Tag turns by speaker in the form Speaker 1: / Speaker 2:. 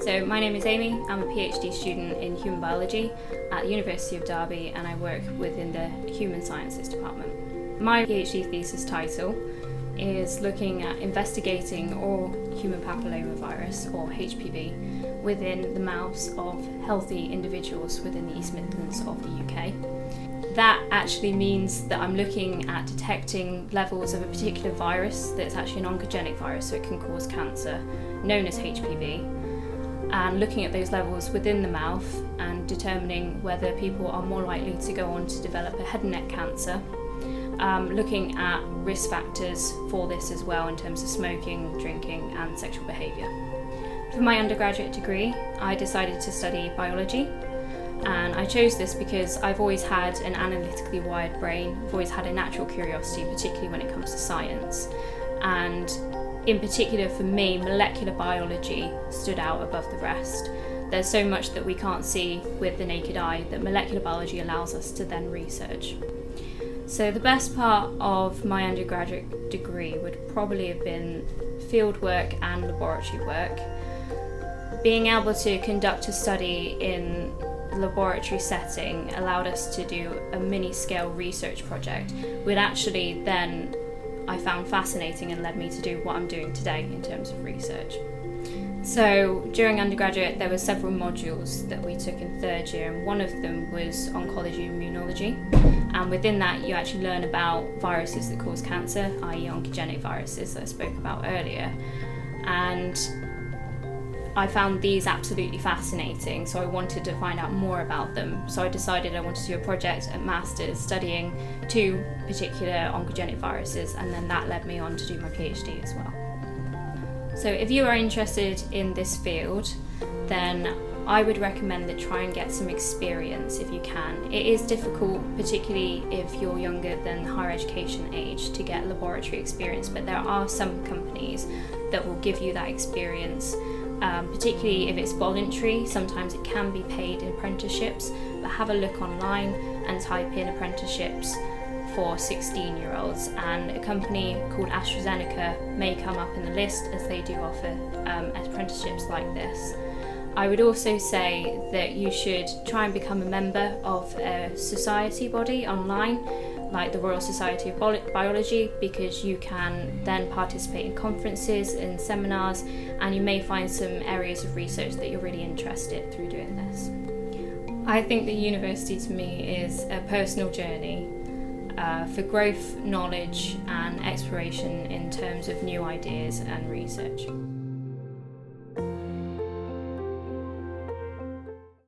Speaker 1: So my name is Amy, I'm a PhD student in human biology at the University of Derby, and I work within the Human Sciences department. My PhD thesis title is looking at investigating oral human papillomavirus, or HPV, within the mouths of healthy individuals within the East Midlands of the UK. That actually means that I'm looking at detecting levels of a particular virus that's actually an oncogenic virus, so it can cause cancer, known as HPV, and looking at those levels within the mouth and determining whether people are more likely to go on to develop a head and neck cancer, looking at risk factors for this as well in terms of smoking, drinking and sexual behaviour. For my undergraduate degree, I decided to study biology, and I chose this because I've always had an analytically wired brain. I've always had a natural curiosity, particularly when it comes to science, and in particular for me, molecular biology stood out above the rest. There's so much that we can't see with the naked eye that molecular biology allows us to then research. So the best part of my undergraduate degree would probably have been fieldwork and laboratory work. Being able to conduct a study in a laboratory setting allowed us to do a mini-scale research project, which actually then I found fascinating and led me to do what I'm doing today in terms of research. So during undergraduate there were several modules that we took in third year, and one of them was oncology and immunology, and within that you actually learn about viruses that cause cancer, i.e. oncogenic viruses that I spoke about earlier, and I found these absolutely fascinating, so I wanted to find out more about them. So I decided I wanted to do a project at Masters studying two particular oncogenic viruses, and then that led me on to do my PhD as well. So if you are interested in this field, then I would recommend that try and get some experience if you can. It is difficult, particularly if you're younger than higher education age, to get laboratory experience, but there are some companies that will give you that experience. Particularly if it's voluntary. Sometimes it can be paid in apprenticeships, but have a look online and type in apprenticeships for 16-year-olds, and a company called AstraZeneca may come up in the list, as they do offer apprenticeships like this. I would also say that you should try and become a member of a society body online, like the Royal Society of Biology, because you can then participate in conferences and seminars, and you may find some areas of research that you're really interested through doing this. I think that university to me is a personal journey for growth, knowledge and exploration in terms of new ideas and research.